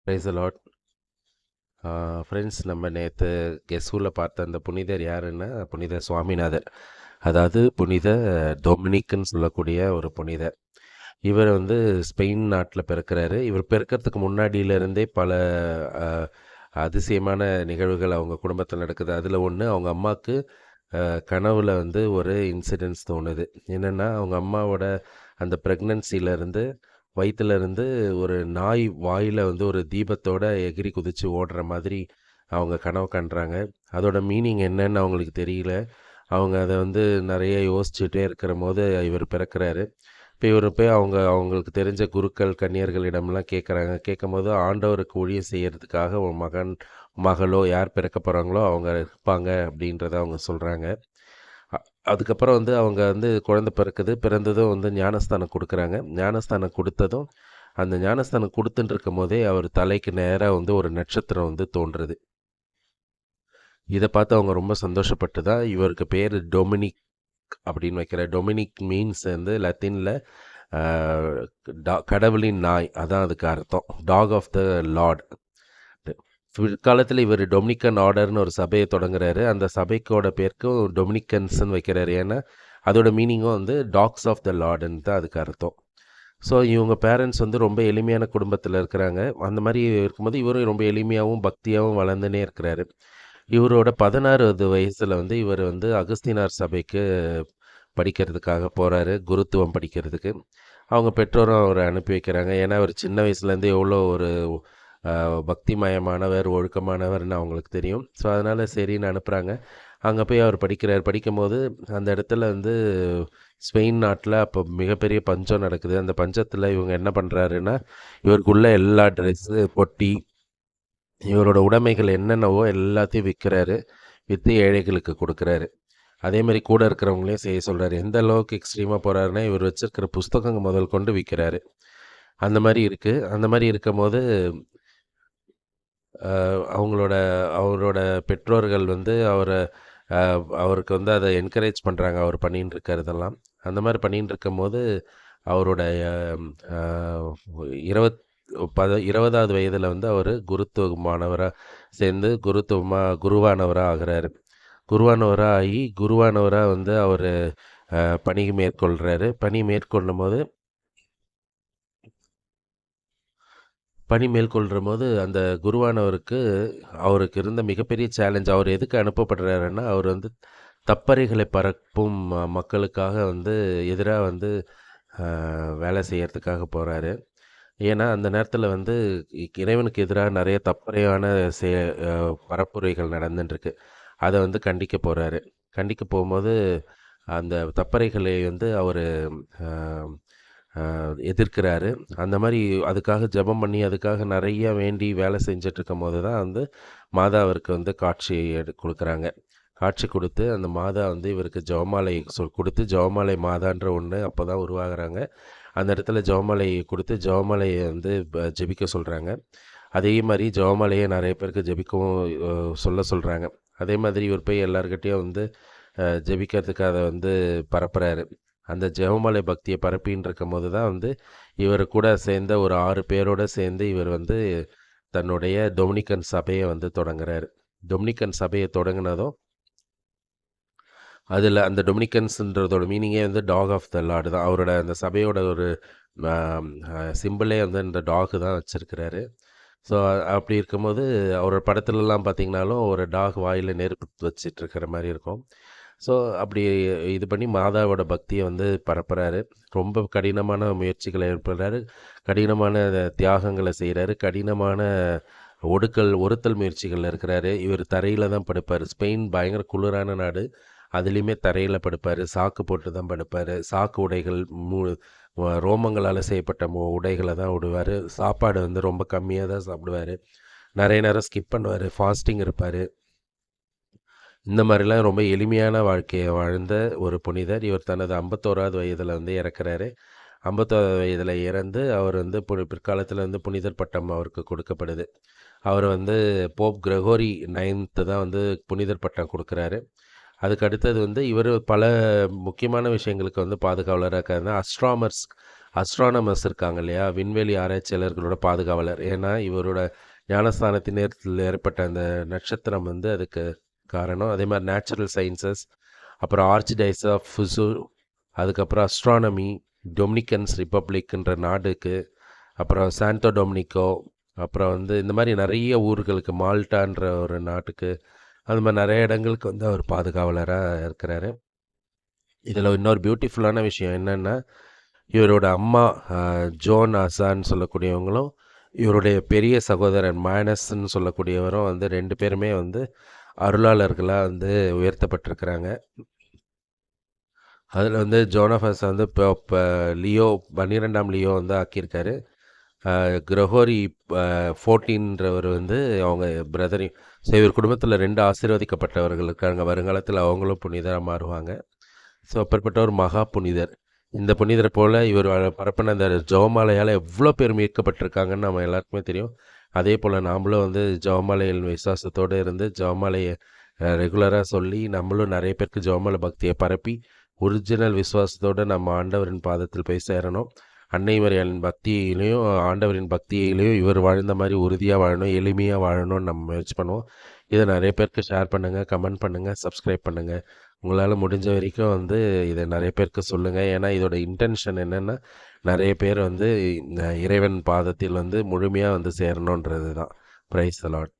Praise the Lord. Friends, நம்ம நேற்று கெஸ்ஸூவில் பார்த்த அந்த புனிதர் யாருன்னா புனித சுவாமிநாதர். அதாவது புனித டொமினிக்குன்னு சொல்லக்கூடிய ஒரு புனிதர். இவர் ஸ்பெயின் நாட்டில் பிறக்கிறாரு. இவர் பிறக்கிறதுக்கு முன்னாடியிலேருந்தே பல அஹ், அதிசயமான நிகழ்வுகள் அவங்க குடும்பத்தில் நடக்குது. அதில் ஒன்று, அவங்க அம்மாவுக்கு கனவுல ஒரு இன்சிடென்ட்ஸ் தோணுது. என்னென்னா, அவங்க அம்மாவோட அந்த ப்ரெக்னன்சியிலேருந்து வயிற்றுலேருந்து ஒரு நாய் வாயில் ஒரு தீபத்தோட எகிறி குதித்து ஓடுற மாதிரி அவங்க கனவு காண்றாங்க. அதோட மீனிங் என்னன்னு அவங்களுக்கு தெரியல. அவங்க அதை நிறைய யோசிச்சுட்டே இருக்கிற போது இவர் பிறக்கிறாரு. இப்போ இவர் போய் அவங்களுக்கு தெரிஞ்ச குருக்கள் கன்னியர்களிடம்லாம் கேட்குறாங்க. கேட்கும்போது ஆண்டவருக்கு ஊழியம் செய்கிறதுக்காக ஒரு மகன் மகளோ யார் பிறக்க போகிறாங்களோ அவங்க இருப்பாங்க அப்படின்றத அவங்க சொல்கிறாங்க. அதுக்கப்புறம் அவங்க குழந்தை பிறக்குது. பிறந்ததும் ஞானஸ்தானம் கொடுக்குறாங்க. ஞானஸ்தானம் கொடுத்ததும் அந்த ஞானஸ்தானம் கொடுத்துட்டு இருக்கும் போதே அவர் தலைக்கு நேராக ஒரு நட்சத்திரம் தோன்றுறது. இதை பார்த்து அவங்க ரொம்ப சந்தோஷப்பட்டு தான் இவருக்கு பேர் டொமினிக் அப்படின்னு வைக்கிற. டொமினிக் மீன்ஸ் லத்தீனில் கடவுளின் நாய், அதான் அதுக்கு அர்த்தம். Dog of the lord. பிற்காலத்தில் இவர் டொமினிக்கன் ஆர்டர்னு ஒரு சபையை தொடங்குறாரு. அந்த சபைக்கோட பேருக்கும் டொமினிக்கன்ஸ்ன்னு வைக்கிறாரு. ஏன்னா அதோட மீனிங்கும் டாக்ஸ் ஆஃப் த லார்டுன்னு தான் அதுக்கு அர்த்தம். ஸோ இவங்க பேரண்ட்ஸ் ரொம்ப எளிமையான குடும்பத்தில் இருக்கிறாங்க. அந்த மாதிரி இருக்கும்போது இவரும் ரொம்ப எளிமையாகவும் பக்தியாகவும் வளர்ந்துனே இருக்கிறாரு. இவரோட 16வது வயசில் இவர் அகஸ்தீனார் சபைக்கு படிக்கிறதுக்காக போகிறாரு, குருத்துவம் படிக்கிறதுக்கு. அவங்க பெற்றோரும் அவரை அனுப்பி வைக்கிறாங்க. ஏன்னா அவர் சின்ன வயசுலேருந்து எவ்வளோ ஒரு பக்திமயமானவர், ஒழுக்கமானவர்னு அவங்களுக்கு தெரியும். ஸோ அதனால் சரின்னு அனுப்புகிறாங்க. அங்கே போய் அவர் படிக்கிறார். படிக்கும்போது அந்த இடத்துல ஸ்பெயின் நாட்டில் அப்போ மிகப்பெரிய பஞ்சம் நடக்குது. அந்த பஞ்சத்தில் இவங்க என்ன பண்ணுறாருன்னா, இவருக்குள்ள எல்லா ட்ரெஸ்ஸு, பொட்டி, இவரோட உடைமைகள் என்னென்னவோ எல்லாத்தையும் விற்கிறாரு. விற்று ஏழைகளுக்கு கொடுக்குறாரு. அதே மாதிரி கூட இருக்கிறவங்களையும் செய்ய சொல்கிறாரு. எந்த அளவுக்கு எக்ஸ்ட்ரீமாக போகிறாருன்னா, இவர் வச்சுருக்கிற புஸ்தகங்கள் முதல் கொண்டு விற்கிறாரு. அந்த மாதிரி இருக்குது. அந்த மாதிரி இருக்கும்போது அவரோட பெற்றோர்கள் அவரை அவருக்கு அதை என்கரேஜ் பண்ணுறாங்க, அவர் பண்ணின்னு இருக்கிறதெல்லாம். அந்த மாதிரி பண்ணின்னு இருக்கும்போது அவரோட 20வது வயதில் அவர் குருவானவராக சேர்ந்து குருவானவராக ஆகிறாரு. குருவானவராக ஆகி குருவானவராக அவர் பணி மேற்கொள்கிறாரு. பணி மேற்கொள்ளும் போது அந்த குருவானவருக்கு அவருக்கு இருந்த மிகப்பெரிய சேலஞ்ச், அவர் எதுக்கு அனுப்பப்படுறாருன்னா, அவர் தப்பறைகளை பரப்பும் மக்களுக்காக எதிராக வேலை செய்யறதுக்காக போகிறாரு. ஏன்னா அந்த நேரத்தில் இறைவனுக்கு எதிராக நிறைய தப்பறையான பரப்புரைகள் நடந்துட்டுருக்கு. அதை கண்டிக்க போகிறாரு. கண்டிக்க போகும்போது அந்த தப்பறைகளை அவர் எதிர்க்கிறாரு. அந்த மாதிரி அதுக்காக ஜெபம் பண்ணி அதுக்காக நிறைய வேண்டி வேலை செஞ்சிட்ருக்கும் போது தான் மாதா அவருக்கு காட்சி கொடுக்குறாங்க. காட்சி கொடுத்து அந்த மாதா இவருக்கு ஜெபமாலை கொடுத்து, ஜெபமாலை மாதான்ற ஒன்று அப்போ தான் உருவாகிறாங்க. அந்த இடத்துல ஜெபமாலை கொடுத்து ஜெபமாலையை ஜெபிக்க சொல்கிறாங்க. அதே மாதிரி ஜெபமாலையை நிறைய பேருக்கு ஜெபிக்கவும் சொல்கிறாங்க. அதே மாதிரி இவர் போய் எல்லாருக்கிட்டேயும் ஜெபிக்கிறதுக்கு அதை பரப்புகிறாரு. அந்த ஜெபமாலை பக்தியை பரப்பின்னு இருக்கும் போது தான் இவர் கூட சேர்ந்த ஒரு 6 பேரோடு சேர்ந்து இவர் தன்னுடைய டொமினிக்கன் சபையை தொடங்குறாரு. டொமினிக்கன் சபையை தொடங்கினதும் அதில் அந்த டொமினிக்கன்ஸுன்றதோட மீனிங்கே டாக் ஆஃப் த லார்டு தான். அவரோட அந்த சபையோட ஒரு சிம்பிளே இந்த டாகு தான் வச்சுருக்கிறாரு. ஸோ அப்படி இருக்கும்போது அவரோட படத்துலலாம் பார்த்திங்கனாலும் ஒரு டாக் வாயில் நெருப்பு வச்சிட்ருக்கிற மாதிரி இருக்கும். ஸோ அப்படி இது பண்ணி மாதாவோட பக்தியை பரப்புகிறாரு. ரொம்ப கடினமான முயற்சிகளை ஏற்படுறாரு. கடினமான தியாகங்களை செய்கிறாரு. கடினமான ஒருத்தல் முயற்சிகளில் இருக்கிறாரு. இவர் தரையில் தான் படுப்பார். ஸ்பெயின் பயங்கர குளிரான நாடு. அதுலேயுமே தரையில் படுப்பார். சாக்கு போட்டு தான் படுப்பார். சாக்கு உடைகள், ரோமங்களால் செய்யப்பட்ட உடைகளை தான் விடுவார். சாப்பாடு ரொம்ப கம்மியாக தான் சாப்பிடுவார். நிறைய நேரம் ஸ்கிப் பண்ணுவார். ஃபாஸ்டிங் இருப்பார். இந்த மாதிரிலாம் ரொம்ப எளிமையான வாழ்க்கையை வாழ்ந்த ஒரு புனிதர். இவர் தனது 51வது வயதில் இறக்குறாரு. 51வது வயதில் இறந்து அவர் பிற்காலத்தில் புனிதர் பட்டம் அவருக்கு கொடுக்கப்படுது. அவர் போப் கிரகோரி 9th தான் புனிதர் பட்டம் கொடுக்குறாரு. அதுக்கு அடுத்தது இவர் பல முக்கியமான விஷயங்களுக்கு பாதுகாவலராக இருக்காருன்னா, அஸ்ட்ரானமர்ஸ் இருக்காங்க இல்லையா, விண்வெளி ஆராய்ச்சியாளர்களோட பாதுகாவலர். ஏன்னா இவரோட ஞானஸ்தானத்தின் நேரத்தில் ஏற்பட்ட அந்த நட்சத்திரம் வந்து அதுக்கு காரணம். அதே மாதிரி நேச்சுரல் சயின்சஸ், அப்புறம் ஆர்ச்டைஸ் ஆஃப் ஃபுசு, அதுக்கப்புறம் அஸ்ட்ரானமி, டொமினிக்கன்ஸ் ரிப்பப்ளிக்ன்ற நாடுக்கு, அப்புறம் சாண்டோ டொமினிக்கோ, அப்புறம் வந்து இந்த மாதிரி நிறைய ஊர்களுக்கு, மால்டான்ற ஒரு நாட்டுக்கு, அது மாதிரி நிறைய இடங்களுக்கு வந்து அவர் பாதுகாவலராக இருக்கிறாரு. இதில் இன்னொரு பியூட்டிஃபுல்லான விஷயம் என்னென்னா, இவரோட அம்மா ஜோன் அசான்னு சொல்லக்கூடியவங்களும், இவருடைய பெரிய சகோதரன் மேனஸ்ன்னு சொல்லக்கூடியவரும் வந்து 2 பேருமே வந்து அருளாளர்களாக வந்து உயர்த்தப்பட்டிருக்கிறாங்க. அதில் வந்து ஜோனஃபஸ் வந்து இப்போ லியோ 12ஆம் லியோ வந்து ஆக்கியிருக்காரு. கிரகோரி 14ன்றவர் வந்து அவங்க பிரதரையும். ஸோ இவர் குடும்பத்தில் 2 ஆசீர்வதிக்கப்பட்டவர்கள் இருக்காங்க. வருங்காலத்தில் அவங்களும் புனிதராக மாறுவாங்க. ஸோ அப்பேற்பட்ட ஒரு மகா புனிதர். இந்த புனிதரை போல் இவர் பரப்பின அந்த ஜெபமாலையால் எவ்வளோ பேர் மீட்கப்பட்டிருக்காங்கன்னு நம்ம எல்லாருக்குமே தெரியும். அதே போல் நாமளும் வந்து ஜெபமாலையில் விசுவாசத்தோடு இருந்து ஜெபமாலையை ரெகுலராக சொல்லி நம்மளும் நிறைய பேருக்கு ஜெபமாலை பக்தியை பரப்பி ஒரிஜினல் விசுவாசத்தோடு நம்ம ஆண்டவரின் பாதத்தில் போய் சேரணும். அன்னை மரியாளின் பக்தியிலையும் ஆண்டவரின் பக்தியிலையும் இவர் வாழ்ந்த மாதிரி உறுதியாக வாழணும், எளிமையாக வாழணும்னு நம்ம முயற்சி பண்ணுவோம். இதை நிறைய பேருக்கு ஷேர் பண்ணுங்கள், கமெண்ட் பண்ணுங்கள், சப்ஸ்கிரைப் பண்ணுங்கள். உங்களால் முடிஞ்ச வரைக்கும் வந்து இதை நிறைய பேருக்கு சொல்லுங்கள். ஏன்னா இதோட இன்டென்ஷன் என்னென்னா, நிறைய பேர் வந்து இந்த இறைவன் பாதத்தில் வந்து முழுமையாக வந்து சேரணுன்றது தான். Praise the Lord.